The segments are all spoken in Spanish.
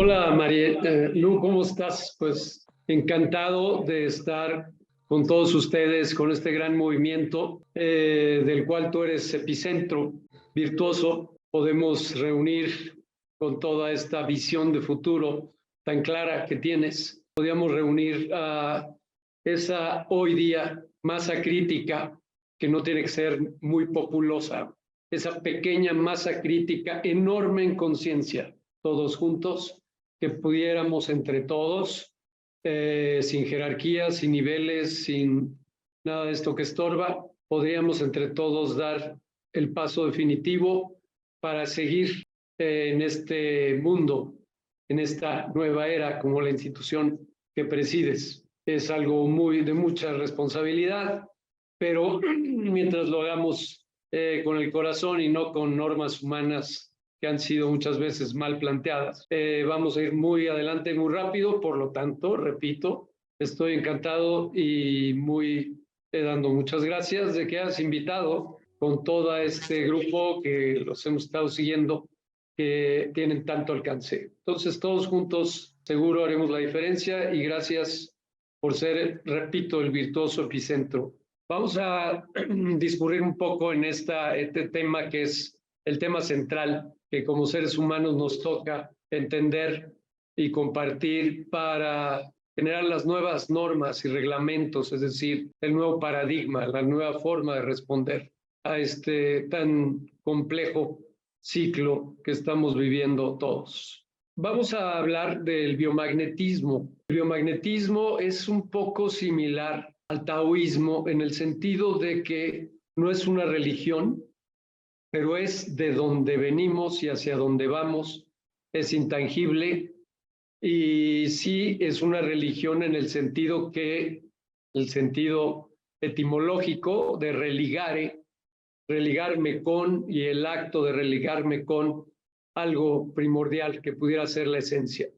Hola María Lu, ¿cómo estás? Pues encantado de estar con todos ustedes, con este gran movimiento del cual tú eres epicentro virtuoso. Podemos reunir con toda esta visión de futuro tan clara que tienes. Podríamos reunir a esa hoy día masa crítica que no tiene que ser muy populosa, esa pequeña masa crítica enorme en conciencia, todos juntos que pudiéramos entre todos, sin jerarquías, sin niveles, sin nada de esto que estorba, podríamos entre todos dar el paso definitivo para seguir en este mundo, en esta nueva era como la institución que presides. Es algo de mucha responsabilidad, pero mientras lo hagamos con el corazón y no con normas humanas que han sido muchas veces mal planteadas. Vamos a ir muy adelante, muy rápido, por lo tanto, repito, estoy encantado y dando muchas gracias de que has invitado con todo este grupo que los hemos estado siguiendo, que tienen tanto alcance. Entonces, todos juntos seguro haremos la diferencia y gracias por ser, repito, el virtuoso epicentro. Vamos a discurrir un poco en este tema que es el tema central que como seres humanos nos toca entender y compartir para generar las nuevas normas y reglamentos, es decir, el nuevo paradigma, la nueva forma de responder a este tan complejo ciclo que estamos viviendo todos. Vamos a hablar del biomagnetismo. El biomagnetismo es un poco similar al taoísmo en el sentido de que no es una religión, pero es de donde venimos y hacia dónde vamos, es intangible y sí es una religión en el sentido etimológico de religarme con y el acto de religarme con algo primordial que pudiera ser la esencia.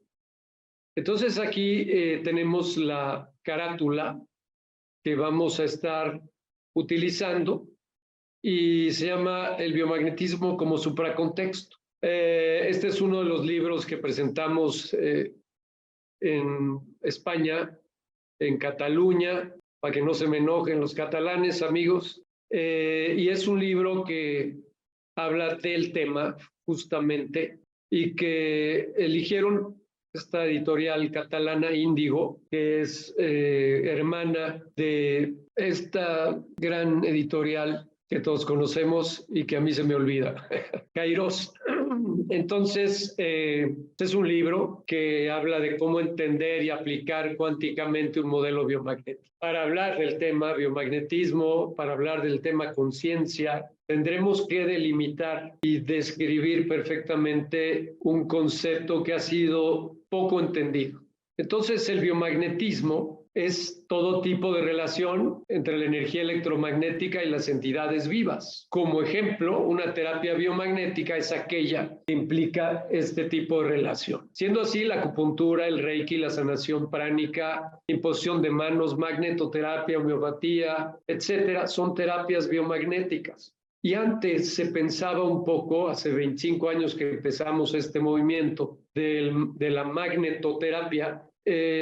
Entonces aquí tenemos la carátula que vamos a estar utilizando y se llama El biomagnetismo como supracontexto. Este es uno de los libros que presentamos en España, en Cataluña, para que no se me enojen los catalanes, amigos, y es un libro que habla del tema justamente y que eligieron esta editorial catalana Índigo, que es hermana de esta gran editorial que todos conocemos y que a mí se me olvida, Kairos. Entonces, es un libro que habla de cómo entender y aplicar cuánticamente un modelo biomagnético. Para hablar del tema biomagnetismo, para hablar del tema conciencia, tendremos que delimitar y describir perfectamente un concepto que ha sido poco entendido. Entonces, el biomagnetismo es todo tipo de relación entre la energía electromagnética y las entidades vivas. Como ejemplo, una terapia biomagnética es aquella que implica este tipo de relación. Siendo así, la acupuntura, el reiki, la sanación pránica, imposición de manos, magnetoterapia, homeopatía, etcétera, son terapias biomagnéticas. Y antes se pensaba un poco, hace 25 años que empezamos este movimiento de la magnetoterapia,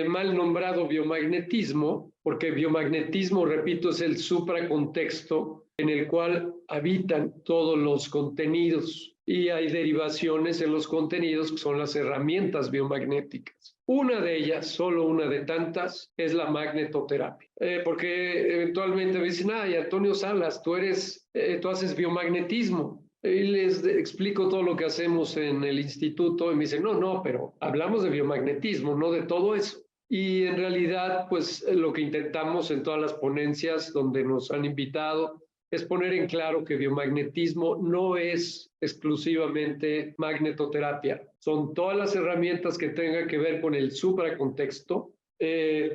mal nombrado biomagnetismo, porque biomagnetismo, repito, es el supracontexto en el cual habitan todos los contenidos y hay derivaciones en los contenidos que son las herramientas biomagnéticas. Una de ellas, solo una de tantas, es la magnetoterapia. Porque eventualmente me dicen, ay, Antonio Salas, tú haces biomagnetismo. Y les explico todo lo que hacemos en el instituto y me dicen, no, pero hablamos de biomagnetismo, no de todo eso. Y en realidad, pues lo que intentamos en todas las ponencias donde nos han invitado es poner en claro que biomagnetismo no es exclusivamente magnetoterapia. Son todas las herramientas que tengan que ver con el supracontexto,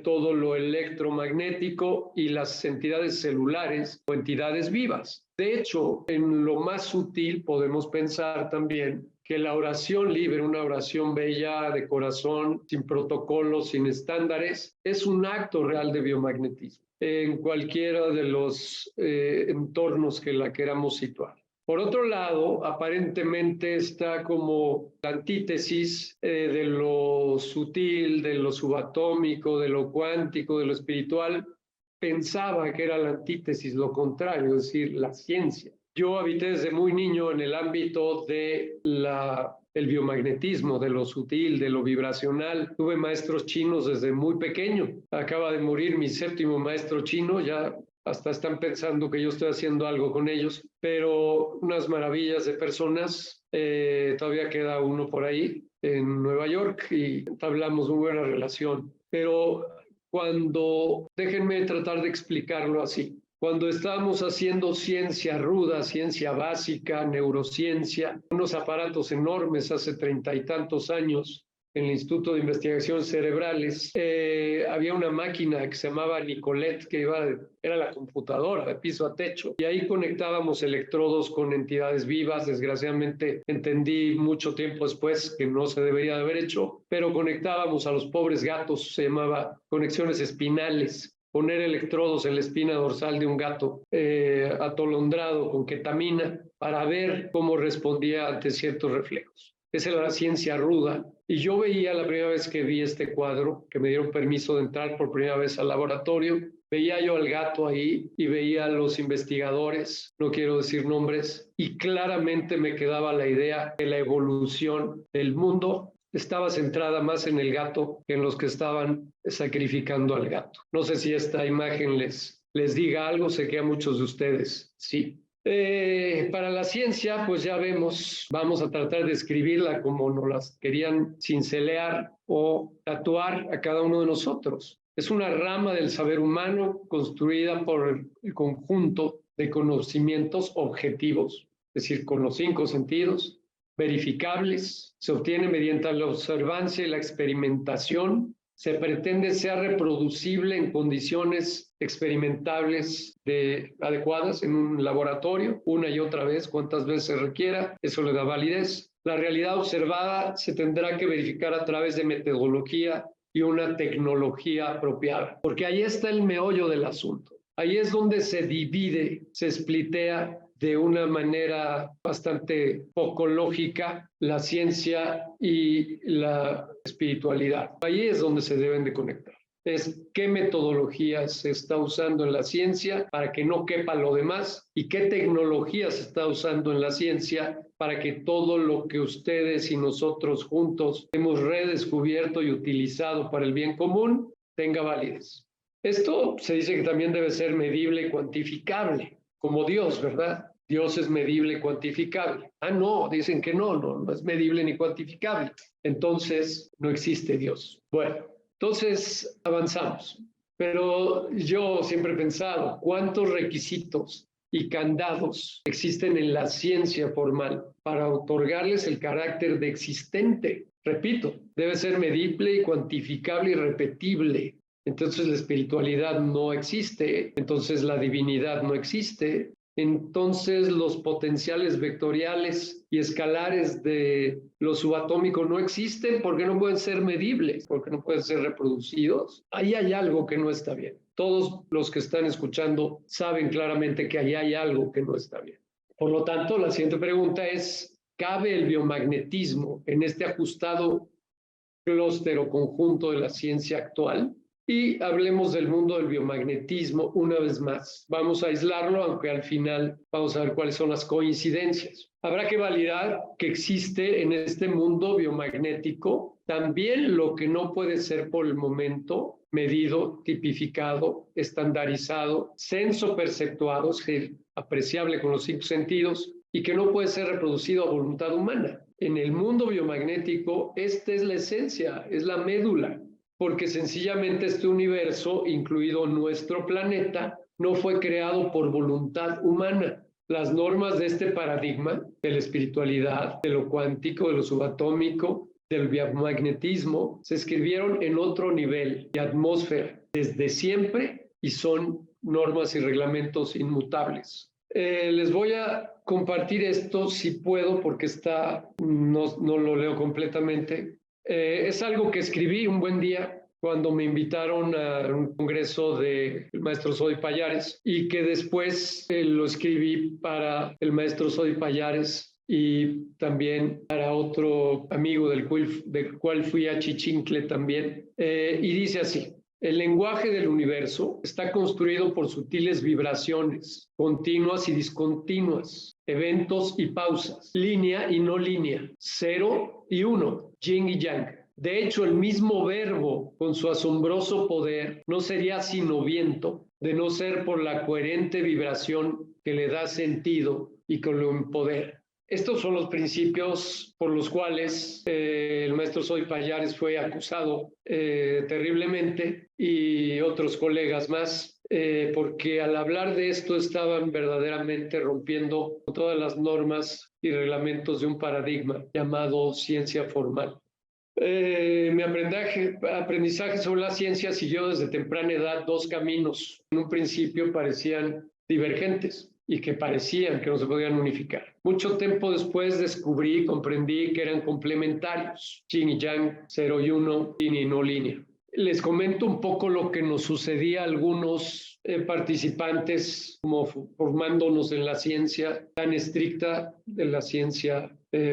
todo lo electromagnético y las entidades celulares o entidades vivas. De hecho, en lo más sutil podemos pensar también que la oración libre, una oración bella de corazón, sin protocolos, sin estándares, es un acto real de biomagnetismo en cualquiera de los entornos que la queramos situar. Por otro lado, aparentemente está como la antítesis de lo sutil, de lo subatómico, de lo cuántico, de lo espiritual. Pensaba que era la antítesis, lo contrario, es decir, la ciencia. Yo habité desde muy niño en el ámbito de el biomagnetismo, de lo sutil, de lo vibracional. Tuve maestros chinos desde muy pequeño. Acaba de morir mi 7º maestro chino, ya hasta están pensando que yo estoy haciendo algo con ellos, pero unas maravillas de personas. Todavía queda uno por ahí en Nueva York y entablamos muy buena relación. Pero déjenme tratar de explicarlo así. Cuando estábamos haciendo ciencia ruda, ciencia básica, neurociencia, unos aparatos enormes hace 30 y tantos años, en el Instituto de Investigaciones Cerebrales, había una máquina que se llamaba Nicolet, que era la computadora de piso a techo, y ahí conectábamos electrodos con entidades vivas. Desgraciadamente entendí mucho tiempo después que no se debería de haber hecho, pero conectábamos a los pobres gatos, se llamaba conexiones espinales. Poner electrodos en la espina dorsal de un gato atolondrado con ketamina para ver cómo respondía ante ciertos reflejos. Esa era la ciencia ruda. Y yo veía la primera vez que vi este cuadro, que me dieron permiso de entrar por primera vez al laboratorio, veía yo al gato ahí y veía a los investigadores, no quiero decir nombres, y claramente me quedaba la idea de la evolución del mundo estaba centrada más en el gato que en los que estaban sacrificando al gato. No sé si esta imagen les diga algo, sé que a muchos de ustedes sí. Para la ciencia, pues ya vemos, vamos a tratar de escribirla como nos las querían cincelear o tatuar a cada uno de nosotros. Es una rama del saber humano construida por el conjunto de conocimientos objetivos, es decir, con los 5 sentidos, verificables, se obtiene mediante la observancia y la experimentación. Se pretende sea reproducible en condiciones experimentables adecuadas en un laboratorio, una y otra vez, cuantas veces se requiera, eso le da validez. La realidad observada se tendrá que verificar a través de metodología y una tecnología apropiada, porque ahí está el meollo del asunto. Ahí es donde se divide, se splitea de una manera bastante poco lógica la ciencia y la espiritualidad. Ahí es donde se deben de conectar. Es qué metodología se está usando en la ciencia para que no quepa lo demás y qué tecnología se está usando en la ciencia para que todo lo que ustedes y nosotros juntos hemos redescubierto y utilizado para el bien común tenga validez. Esto se dice que también debe ser medible y cuantificable, como Dios, ¿verdad? Dios es medible y cuantificable. No, dicen que no es medible ni cuantificable. Entonces, no existe Dios. Bueno, entonces avanzamos. Pero yo siempre he pensado, ¿cuántos requisitos y candados existen en la ciencia formal para otorgarles el carácter de existente? Repito, debe ser medible y cuantificable y repetible. Entonces la espiritualidad no existe, entonces la divinidad no existe, entonces los potenciales vectoriales y escalares de lo subatómico no existen porque no pueden ser medibles, porque no pueden ser reproducidos. Ahí hay algo que no está bien. Todos los que están escuchando saben claramente que ahí hay algo que no está bien. Por lo tanto, la siguiente pregunta es, ¿cabe el biomagnetismo en este ajustado clúster o conjunto de la ciencia actual? Y hablemos del mundo del biomagnetismo una vez más. Vamos a aislarlo, aunque al final vamos a ver cuáles son las coincidencias. Habrá que validar que existe en este mundo biomagnético también lo que no puede ser por el momento medido, tipificado, estandarizado, senso-perceptuado, es decir, apreciable con los 5 sentidos, y que no puede ser reproducido a voluntad humana. En el mundo biomagnético, esta es la esencia, es la médula, porque sencillamente este universo, incluido nuestro planeta, no fue creado por voluntad humana. Las normas de este paradigma, de la espiritualidad, de lo cuántico, de lo subatómico, del biomagnetismo, se escribieron en otro nivel de atmósfera desde siempre y son normas y reglamentos inmutables. Les voy a compartir esto si puedo, porque no lo leo completamente. Es algo que escribí un buen día cuando me invitaron a un congreso del maestro Sodi Pallares y que después lo escribí para el maestro Sodi Pallares y también para otro amigo del cual fui a Chichincle también. Y dice así: el lenguaje del universo está construido por sutiles vibraciones, continuas y discontinuas, eventos y pausas, línea y no línea, 0 y 1, yin y yang. De hecho, el mismo verbo, con su asombroso poder, no sería sino viento, de no ser por la coherente vibración que le da sentido y que lo empodera. Estos son los principios por los cuales el maestro Sodi Pallares fue acusado terriblemente, y otros colegas más, porque al hablar de esto estaban verdaderamente rompiendo todas las normas y reglamentos de un paradigma llamado ciencia formal. Mi aprendizaje sobre la ciencia siguió desde temprana edad dos caminos. En un principio parecían divergentes y que parecían que no se podían unificar. Mucho tiempo después descubrí y comprendí que eran complementarios, yin y yang, 0 y 1, línea y no línea. Les comento un poco lo que nos sucedía a algunos participantes, como formándonos en la ciencia tan estricta de la ciencia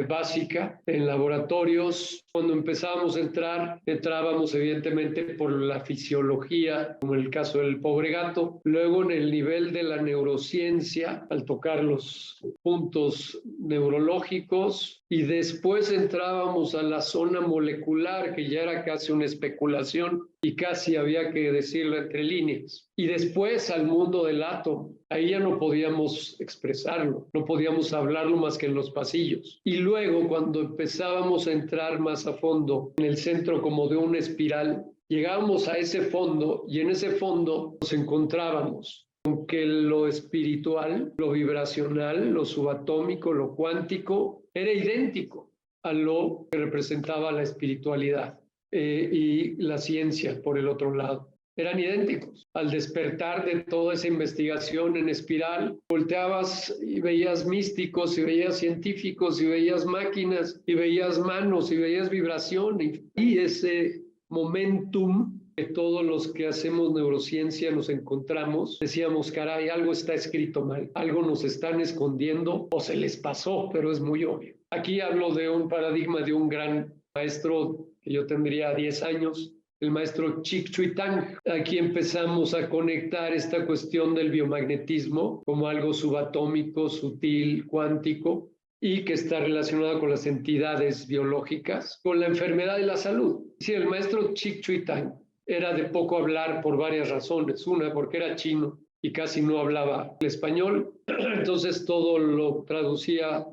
básica, en laboratorios. Cuando empezábamos a entrábamos evidentemente por la fisiología, como en el caso del pobre gato. Luego en el nivel de la neurociencia, al tocar los puntos neurológicos, y después entrábamos a la zona molecular, que ya era casi una especulación y casi había que decirlo entre líneas. Y después al mundo del átomo. Ahí ya no podíamos expresarlo, no podíamos hablarlo más que en los pasillos. Y luego, cuando empezábamos a entrar más a fondo, en el centro como de una espiral, llegábamos a ese fondo, y en ese fondo nos encontrábamos con que lo espiritual, lo vibracional, lo subatómico, lo cuántico, era idéntico a lo que representaba la espiritualidad y la ciencia por el otro lado. Eran idénticos. Al despertar de toda esa investigación en espiral, volteabas y veías místicos, y veías científicos, y veías máquinas, y veías manos, y veías vibración, y ese momentum que todos los que hacemos neurociencia nos encontramos, decíamos, caray, algo está escrito mal, algo nos están escondiendo o se les pasó, pero es muy obvio. Aquí hablo de un paradigma de un gran maestro que yo tendría 10 años, el maestro Chik Chui Tang. Aquí empezamos a conectar esta cuestión del biomagnetismo como algo subatómico, sutil, cuántico, y que está relacionado con las entidades biológicas, con la enfermedad y la salud. Sí, el maestro Chik Chui Tang era de poco hablar por varias razones. Una, porque era chino y casi no hablaba el español, entonces todo lo traducía,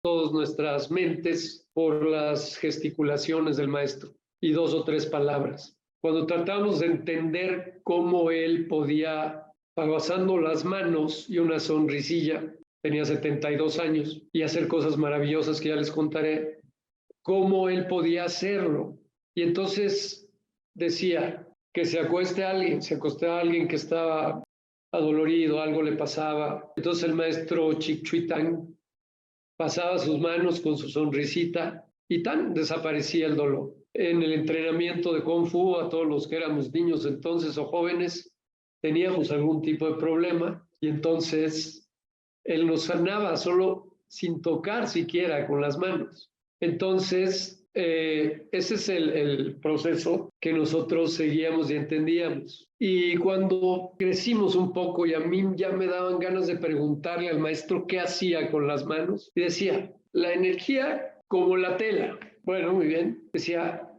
todas nuestras mentes, por las gesticulaciones del maestro y 2 o 3 palabras. Cuando tratamos de entender cómo él podía, pasando las manos y una sonrisilla, tenía 72 años, y hacer cosas maravillosas que ya les contaré, cómo él podía hacerlo. Y entonces decía que se acostaba alguien que estaba adolorido, algo le pasaba. Entonces el maestro Chik Chui Tang pasaba sus manos con su sonrisita y tan desaparecía el dolor. En el entrenamiento de Kung Fu, a todos los que éramos niños entonces o jóvenes, teníamos algún tipo de problema, y entonces él nos sanaba solo sin tocar siquiera con las manos. Entonces, ese es el proceso que nosotros seguíamos y entendíamos. Y cuando crecimos un poco, y a mí ya me daban ganas de preguntarle al maestro qué hacía con las manos, y decía, la energía como la tela. Bueno, muy bien. Decía,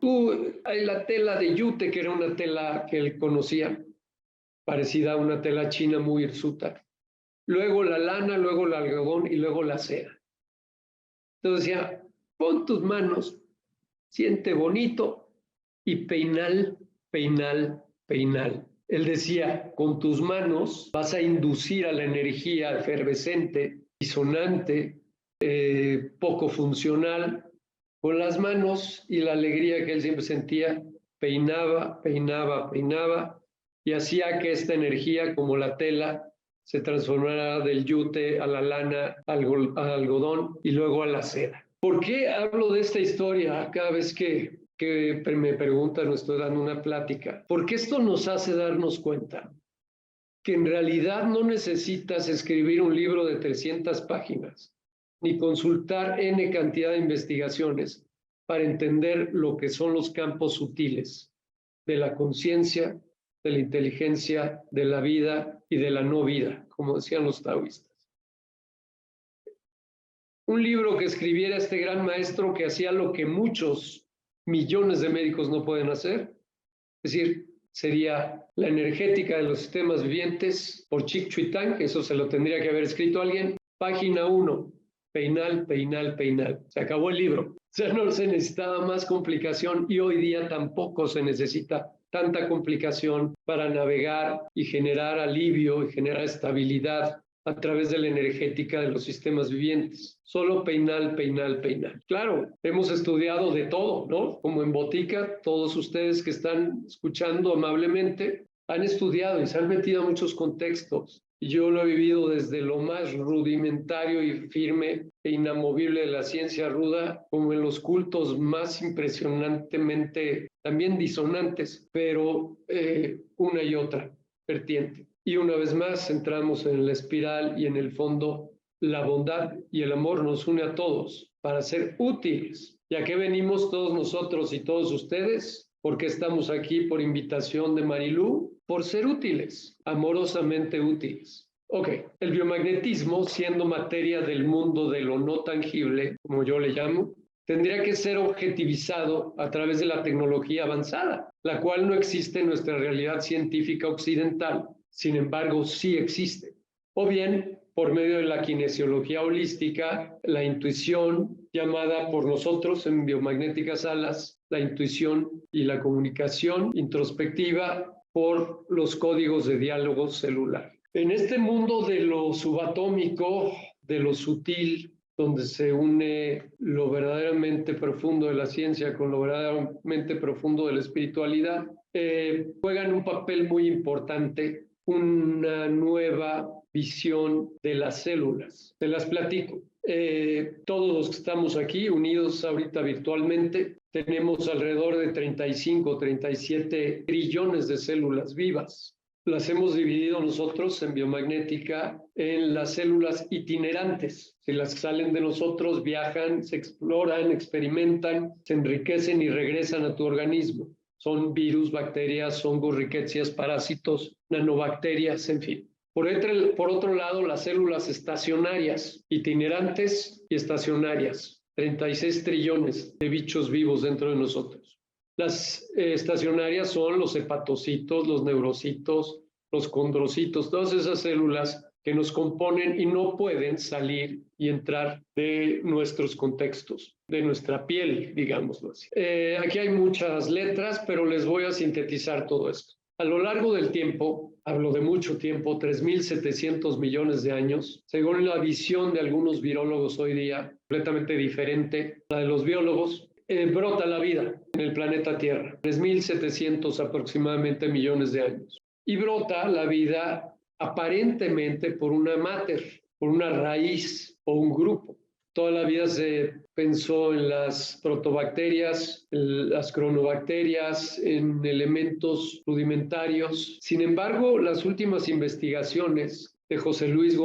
hay la tela de yute, que era una tela que él conocía, parecida a una tela china muy hirsuta. Luego la lana, luego el algodón y luego la seda. Entonces decía, pon tus manos, siente bonito y peinal, peinal, peinal. Él decía, con tus manos vas a inducir a la energía efervescente, disonante, poco funcional. Con las manos y la alegría que él siempre sentía, peinaba, peinaba, peinaba, y hacía que esta energía, como la tela, se transformara del yute a la lana, al algodón y luego a la seda. ¿Por qué hablo de esta historia cada vez que que me preguntan, estoy dando una plática, porque esto nos hace darnos cuenta que en realidad no necesitas escribir un libro de 300 páginas, ni consultar N cantidad de investigaciones para entender lo que son los campos sutiles de la conciencia, de la inteligencia, de la vida y de la no vida, como decían los taoístas. Un libro que escribiera este gran maestro que hacía lo que muchos millones de médicos no pueden hacer, es decir, sería La energética de los sistemas vivientes por Chick Chuitang, que eso se lo tendría que haber escrito alguien, página 1, peinal, peinal, peinal. Se acabó el libro. O sea, no se necesitaba más complicación y hoy día tampoco se necesita tanta complicación para navegar y generar alivio y generar estabilidad a través de la energética de los sistemas vivientes. Solo peinal, peinal, peinal. Claro, hemos estudiado de todo, ¿no? Como en Botica, todos ustedes que están escuchando amablemente han estudiado y se han metido a muchos contextos. Y yo lo he vivido desde lo más rudimentario y firme e inamovible de la ciencia ruda, como en los cultos más impresionantemente también disonantes, pero una y otra vertiente. Y una vez más entramos en la espiral y en el fondo la bondad y el amor nos une a todos para ser útiles. ¿Y a qué venimos todos nosotros y todos ustedes? ¿Por qué estamos aquí por invitación de Marilú? Por ser útiles, amorosamente útiles. Ok, el biomagnetismo, siendo materia del mundo de lo no tangible, como yo le llamo, tendría que ser objetivizado a través de la tecnología avanzada, la cual no existe en nuestra realidad científica occidental. Sin embargo, sí existe. O bien, por medio de la kinesiología holística, la intuición, llamada por nosotros en biomagnéticas alas, la intuición y la comunicación introspectiva por los códigos de diálogo celular. En este mundo de lo subatómico, de lo sutil, donde se une lo verdaderamente profundo de la ciencia con lo verdaderamente profundo de la espiritualidad, juegan un papel muy importante una nueva visión de las células. Te las platico. Todos los que estamos aquí unidos ahorita virtualmente, tenemos alrededor de 35, 37 trillones de células vivas. Las hemos dividido nosotros en biomagnética en las células itinerantes. Si las que salen de nosotros viajan, se exploran, experimentan, se enriquecen y regresan a tu organismo. Son virus, bacterias, hongos, riquecias, parásitos, nanobacterias, en fin. Por otro lado, las células estacionarias, itinerantes y estacionarias, 36 trillones de bichos vivos dentro de nosotros. Las estacionarias son los hepatocitos, los neurocitos, los condrocitos, todas esas células que nos componen y no pueden salir y entrar de nuestros contextos, de nuestra piel, digámoslo así. Aquí hay muchas letras, pero les voy a sintetizar todo esto. A lo largo del tiempo, hablo de mucho tiempo, 3.700 millones de años, según la visión de algunos virólogos hoy día, completamente diferente a la de los biólogos, brota la vida en el planeta Tierra, 3.700 aproximadamente millones de años. Y brota la vida aparentemente por una mater, por una raíz o un grupo. Toda la vida se pensó en las protobacterias, en las cronobacterias, en elementos rudimentarios. Sin embargo, las últimas investigaciones de José Luis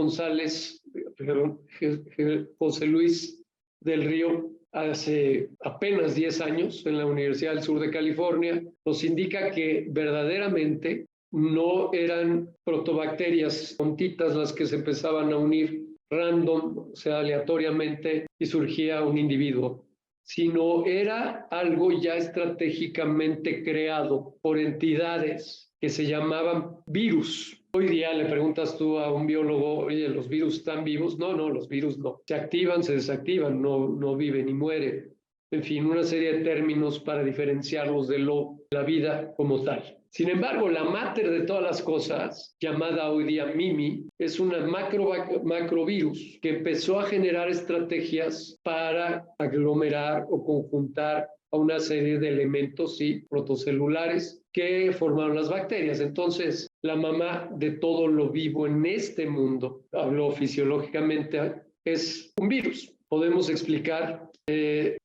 del Río, hace apenas 10 años en la Universidad del Sur de California, nos indica que verdaderamente no eran protobacterias tontitas las que se empezaban a unir random, o sea, aleatoriamente, y surgía un individuo, sino era algo ya estratégicamente creado por entidades que se llamaban virus. Hoy día le preguntas tú a un biólogo, oye, ¿los virus están vivos? No, los virus no. Se activan, se desactivan, no viven ni mueren. En fin, una serie de términos para diferenciarlos de la vida como tal. Sin embargo, la mater de todas las cosas, llamada hoy día Mimi, es una macrovirus que empezó a generar estrategias para aglomerar o conjuntar a una serie de elementos protocelulares que formaron las bacterias. Entonces, la mamá de todo lo vivo en este mundo, hablo fisiológicamente, es un virus. podemos explicar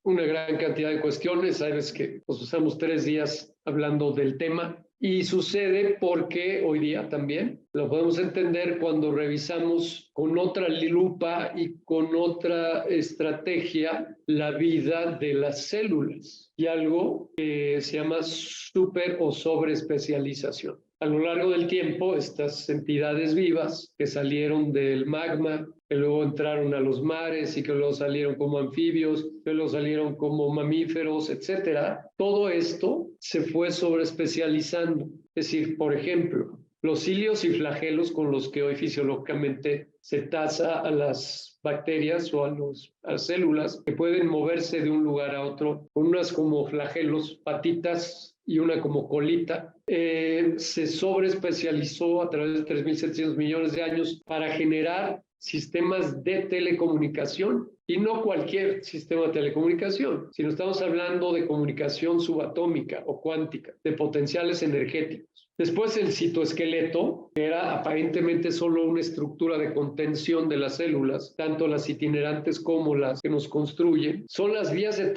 una gran cantidad de cuestiones. Sabes que nos usamos 3 días hablando del tema y sucede porque hoy día también lo podemos entender cuando revisamos con otra lupa y con otra estrategia la vida de las células y algo que se llama super o sobreespecialización. A lo largo del tiempo, estas entidades vivas que salieron del magma, que luego entraron a los mares y que luego salieron como anfibios, que luego salieron como mamíferos, etcétera, todo esto se fue sobreespecializando. Es decir, por ejemplo, los cilios y flagelos con los que hoy fisiológicamente se tasa a las bacterias o a las células que pueden moverse de un lugar a otro, con unas como flagelos, patitas y una como colita, se sobreespecializó a través de 3.700 millones de años para generar sistemas de telecomunicación, y no cualquier sistema de telecomunicación, sino estamos hablando de comunicación subatómica o cuántica, de potenciales energéticos. Después el citoesqueleto, que era aparentemente solo una estructura de contención de las células, tanto las itinerantes como las que nos construyen, son las vías de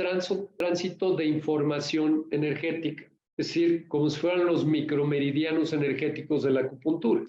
tránsito de información energética, es decir, como si fueran los micromeridianos energéticos de la acupuntura.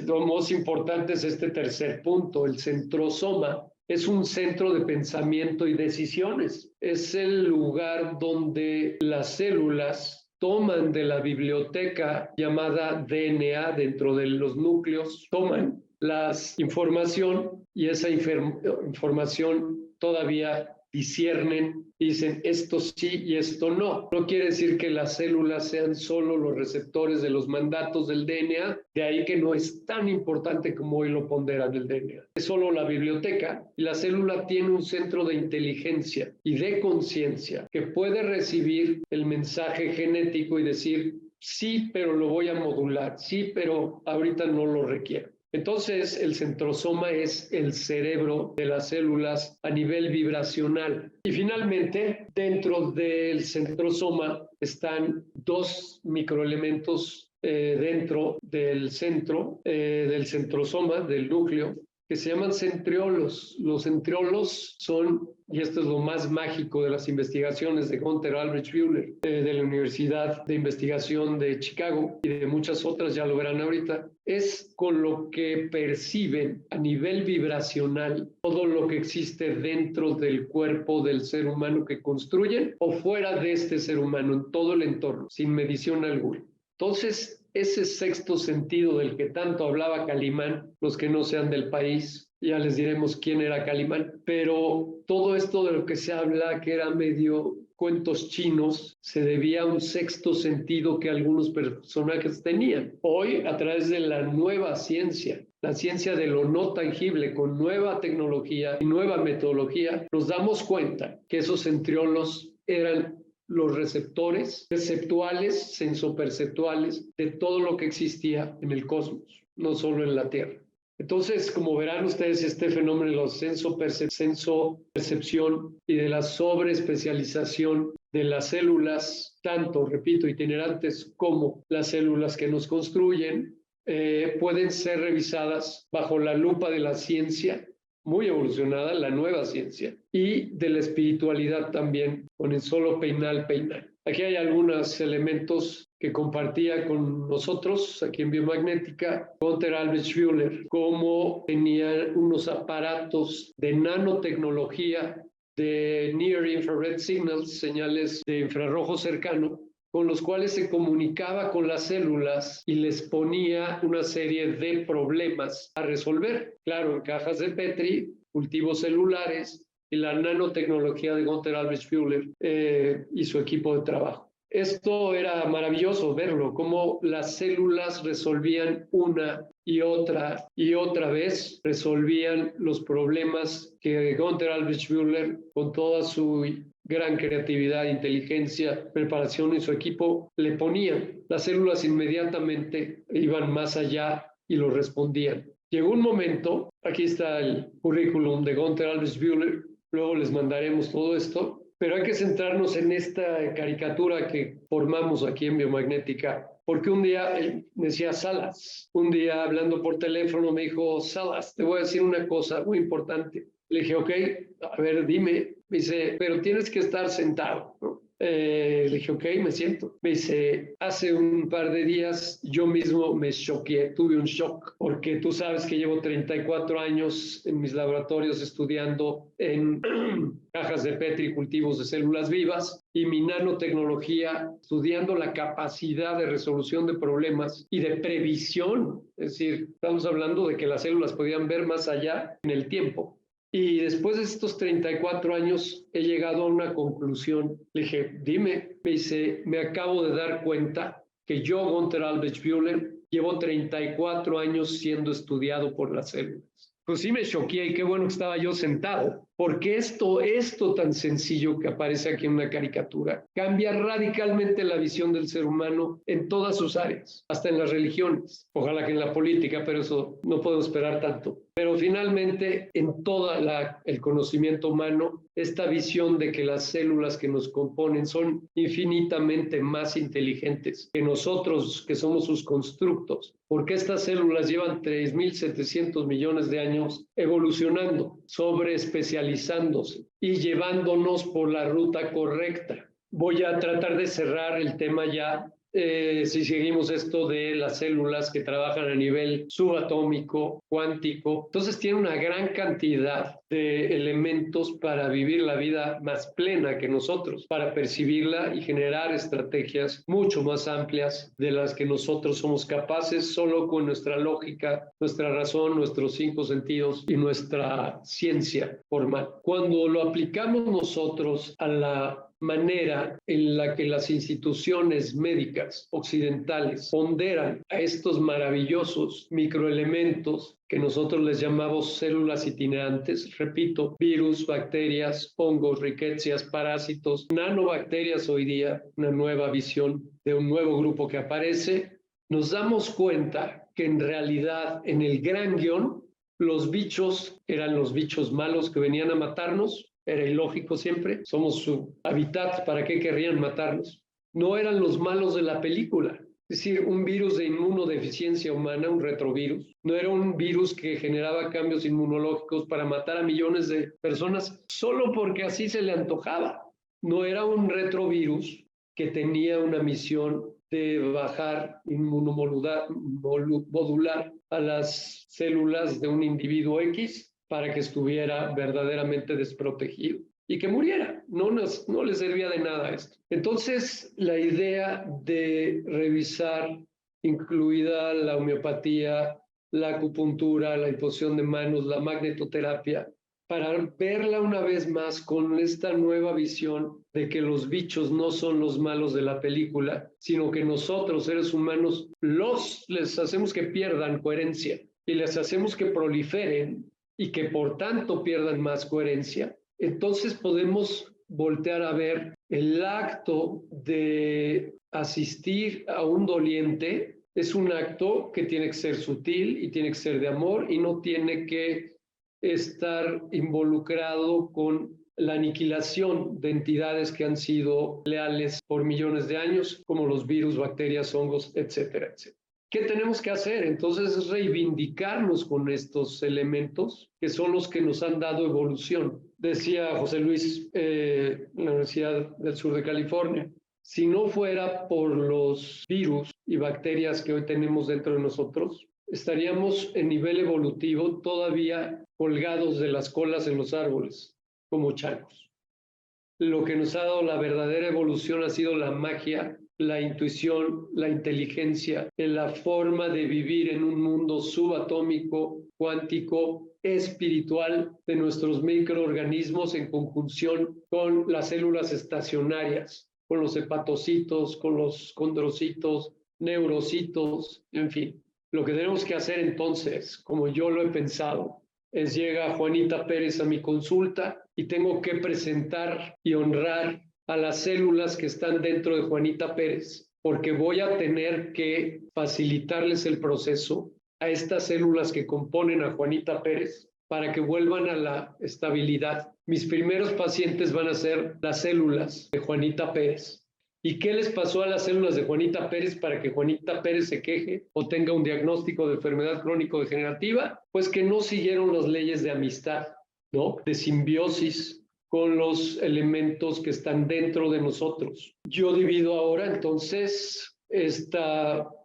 Lo más importante es este tercer punto, el centrosoma. Es un centro de pensamiento y decisiones. Es el lugar donde las células toman de la biblioteca llamada DNA dentro de los núcleos, toman la información y esa información todavía disciernen, dicen esto sí y esto no. No quiere decir que las células sean solo los receptores de los mandatos del DNA, de ahí que no es tan importante como hoy lo ponderan el DNA. Es solo la biblioteca y la célula tiene un centro de inteligencia y de conciencia que puede recibir el mensaje genético y decir sí, pero lo voy a modular, sí, pero ahorita no lo requiero. Entonces, el centrosoma es el cerebro de las células a nivel vibracional. Y finalmente, dentro del centrosoma están 2 microelementos dentro del centro, del centrosoma, del núcleo, que se llaman centriolos. Los centriolos son, y esto es lo más mágico de las investigaciones de Gunther Albrecht Bühler, de la Universidad de Investigación de Chicago y de muchas otras, ya lo verán ahorita, es con lo que perciben a nivel vibracional todo lo que existe dentro del cuerpo del ser humano que construyen o fuera de este ser humano, en todo el entorno, sin medición alguna. Entonces, ese sexto sentido del que tanto hablaba Calimán, los que no sean del país, ya les diremos quién era Calimán, pero todo esto de lo que se habla, que era medio cuentos chinos, se debía a un sexto sentido que algunos personajes tenían. Hoy, a través de la nueva ciencia, la ciencia de lo no tangible, con nueva tecnología y nueva metodología, nos damos cuenta que esos centriolos eran los receptores perceptuales, sensoperceptuales de todo lo que existía en el cosmos, no solo en la Tierra. Entonces, como verán ustedes, este fenómeno de la sensopercepción y de la sobreespecialización de las células, tanto, repito, itinerantes como las células que nos construyen, pueden ser revisadas bajo la lupa de la ciencia, muy evolucionada, la nueva ciencia, y de la espiritualidad también, con el solo peinar. Aquí hay algunos elementos que compartía con nosotros aquí en Biomagnética Gunther Albrecht Bühler, cómo tenía unos aparatos de nanotecnología, de Near Infrared Signals, señales de infrarrojo cercano, con los cuales se comunicaba con las células y les ponía una serie de problemas a resolver. Claro, en cajas de Petri, cultivos celulares y la nanotecnología de Gunther Albrecht Bühler y su equipo de trabajo. Esto era maravilloso verlo, cómo las células resolvían una y otra vez, resolvían los problemas que Gunther Albrecht Bühler, con toda su gran creatividad, inteligencia, preparación y su equipo, le ponían. Las células inmediatamente iban más allá y lo respondían. Llegó un momento, aquí está el currículum de Gunther Albrecht Bühler, luego les mandaremos todo esto, pero hay que centrarnos en esta caricatura que formamos aquí en Biomagnética, porque un día me decía Salas, un día hablando por teléfono me dijo, Salas, te voy a decir una cosa muy importante. Le dije, ok, a ver, dime. Me dice, pero tienes que estar sentado, ¿no? Le dije, ok, me siento. Me dice, hace un par de días yo mismo me choqué, tuve un shock, porque tú sabes que llevo 34 años en mis laboratorios estudiando en cajas de Petri, cultivos de células vivas, y mi nanotecnología estudiando la capacidad de resolución de problemas y de previsión. Es decir, estamos hablando de que las células podían ver más allá en el tiempo. Y después de estos 34 años he llegado a una conclusión. Le dije, dime. Me dice, me acabo de dar cuenta que yo, Gunther Albrecht Bühler, llevo 34 años siendo estudiado por las células. Pues sí me choqué y qué bueno que estaba yo sentado, porque esto tan sencillo que aparece aquí en una caricatura cambia radicalmente la visión del ser humano en todas sus áreas, hasta en las religiones, ojalá que en la política, pero eso no puedo esperar tanto. Pero finalmente en todo el conocimiento humano, esta visión de que las células que nos componen son infinitamente más inteligentes que nosotros, que somos sus constructos, porque estas células llevan 3.700 millones de años evolucionando, sobreespecializándose y llevándonos por la ruta correcta. Voy a tratar de cerrar el tema ya. Si seguimos esto de las células que trabajan a nivel subatómico, cuántico, entonces tiene una gran cantidad de elementos para vivir la vida más plena que nosotros, para percibirla y generar estrategias mucho más amplias de las que nosotros somos capaces solo con nuestra lógica, nuestra razón, nuestros 5 sentidos y nuestra ciencia formal. Cuando lo aplicamos nosotros a la manera en la que las instituciones médicas occidentales ponderan a estos maravillosos microelementos que nosotros les llamamos células itinerantes, repito, virus, bacterias, hongos, riquecias, parásitos, nanobacterias hoy día, una nueva visión de un nuevo grupo que aparece, nos damos cuenta que en realidad en el gran guión los bichos eran los bichos malos que venían a matarnos. Era ilógico siempre, somos su hábitat, ¿para qué querrían matarnos? No eran los malos de la película, es decir, un virus de inmunodeficiencia humana, un retrovirus, no era un virus que generaba cambios inmunológicos para matar a millones de personas solo porque así se le antojaba. No era un retrovirus que tenía una misión de bajar inmunomodular a las células de un individuo X para que estuviera verdaderamente desprotegido y que muriera. No le servía de nada esto. Entonces, la idea de revisar, incluida la homeopatía, la acupuntura, la imposición de manos, la magnetoterapia, para verla una vez más con esta nueva visión de que los bichos no son los malos de la película, sino que nosotros, seres humanos, les hacemos que pierdan coherencia y les hacemos que proliferen y que por tanto pierdan más coherencia. Entonces podemos voltear a ver el acto de asistir a un doliente. Es un acto que tiene que ser sutil y tiene que ser de amor y no tiene que estar involucrado con la aniquilación de entidades que han sido leales por millones de años, como los virus, bacterias, hongos, etcétera, etcétera. ¿Qué tenemos que hacer? Entonces es reivindicarnos con estos elementos que son los que nos han dado evolución. Decía José Luis, en la Universidad del Sur de California, si no fuera por los virus y bacterias que hoy tenemos dentro de nosotros, estaríamos en nivel evolutivo todavía colgados de las colas en los árboles, como changos. Lo que nos ha dado la verdadera evolución ha sido la magia, la intuición, la inteligencia, en la forma de vivir en un mundo subatómico, cuántico, espiritual de nuestros microorganismos en conjunción con las células estacionarias, con los hepatocitos, con los condrocitos, neurocitos, en fin. Lo que tenemos que hacer entonces, como yo lo he pensado, es llega Juanita Pérez a mi consulta y tengo que presentar y honrar a las células que están dentro de Juanita Pérez, porque voy a tener que facilitarles el proceso a estas células que componen a Juanita Pérez para que vuelvan a la estabilidad. Mis primeros pacientes van a ser las células de Juanita Pérez. ¿Y qué les pasó a las células de Juanita Pérez para que Juanita Pérez se queje o tenga un diagnóstico de enfermedad crónico-degenerativa? Pues que no siguieron las leyes de amistad. ¿no? De simbiosis con los elementos que están dentro de nosotros. Yo divido ahora entonces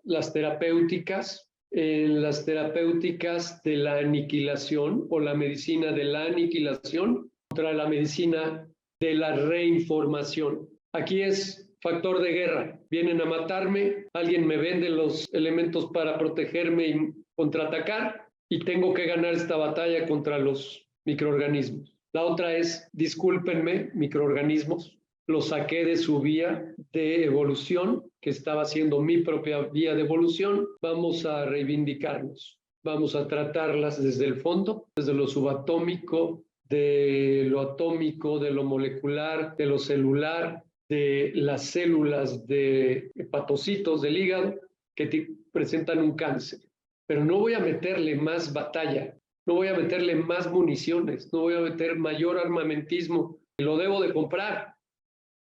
las terapéuticas en las terapéuticas de la aniquilación o la medicina de la aniquilación contra la medicina de la reinformación. Aquí es factor de guerra. Vienen a matarme, alguien me vende los elementos para protegerme y contraatacar, y tengo que ganar esta batalla contra los microorganismos. La otra es, discúlpenme, microorganismos, los saqué de su vía de evolución, que estaba siendo mi propia vía de evolución. Vamos a reivindicarnos, vamos a tratarlas desde el fondo, desde lo subatómico, de lo atómico, de lo molecular, de lo celular, de las células de hepatocitos del hígado que presentan un cáncer. Pero no voy a meterle más batalla, no voy a meterle más municiones, no voy a meter mayor armamentismo. Lo debo de comprar.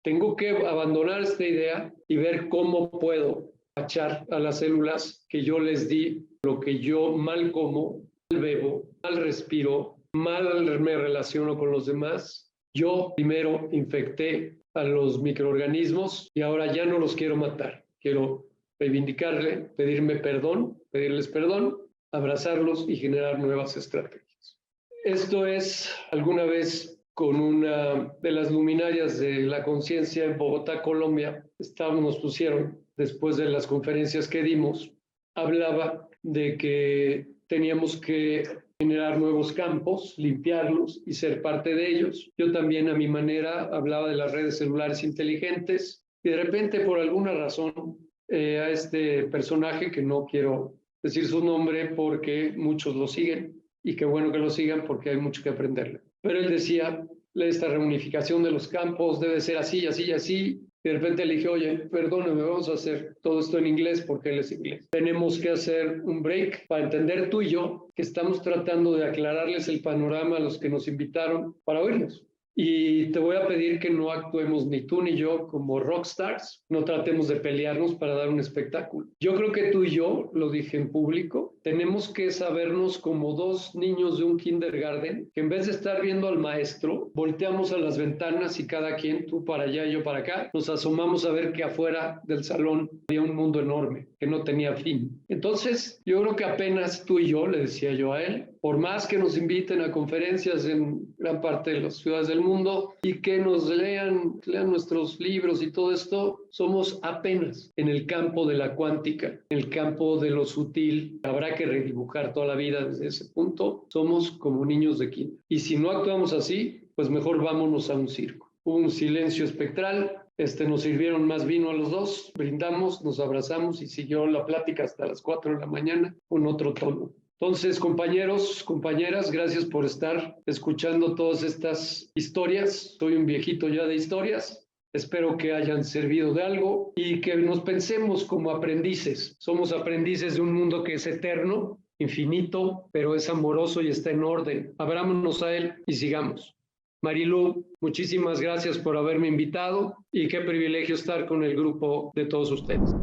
Tengo que abandonar esta idea y ver cómo puedo echar a las células que yo les di lo que yo mal como, mal bebo, mal respiro, mal me relaciono con los demás. Yo primero infecté a los microorganismos y ahora ya no los quiero matar. Quiero reivindicarle, pedirles perdón, abrazarlos y generar nuevas estrategias. Esto es alguna vez con una de las luminarias de la conciencia en Bogotá, Colombia. Nos pusieron, después de las conferencias que dimos, hablaba de que teníamos que generar nuevos campos, limpiarlos y ser parte de ellos. Yo también a mi manera hablaba de las redes celulares inteligentes y de repente por alguna razón a este personaje, que no quiero decir su nombre porque muchos lo siguen y qué bueno que lo sigan porque hay mucho que aprenderle. Pero él decía, esta reunificación de los campos debe ser así, así, así. Y de repente le dije, oye, perdóname, vamos a hacer todo esto en inglés porque él es inglés. Tenemos que hacer un break para entender tú y yo que estamos tratando de aclararles el panorama a los que nos invitaron para oírnos. Y te voy a pedir que no actuemos ni tú ni yo como rockstars, no tratemos de pelearnos para dar un espectáculo. Yo creo que tú y yo, lo dije en público, tenemos que sabernos como dos niños de un kindergarten, que en vez de estar viendo al maestro, volteamos a las ventanas y cada quien, tú para allá y yo para acá, nos asomamos a ver que afuera del salón había un mundo enorme que no tenía fin. Entonces, yo creo que apenas tú y yo, le decía yo a él, por más que nos inviten a conferencias en gran parte de las ciudades del mundo y que nos lean nuestros libros y todo esto, somos apenas en el campo de la cuántica, en el campo de lo sutil. Habrá que redibujar toda la vida desde ese punto. Somos como niños de kinder. Y si no actuamos así, pues mejor vámonos a un circo. Hubo un silencio espectral. Nos sirvieron más vino a los dos, brindamos, nos abrazamos y siguió la plática hasta las 4 de la mañana con otro tono. Entonces, compañeros, compañeras, gracias por estar escuchando todas estas historias. Soy un viejito ya de historias. Espero que hayan servido de algo y que nos pensemos como aprendices. Somos aprendices de un mundo que es eterno, infinito, pero es amoroso y está en orden. Abrámonos a él y sigamos. Marilu, muchísimas gracias por haberme invitado y qué privilegio estar con el grupo de todos ustedes.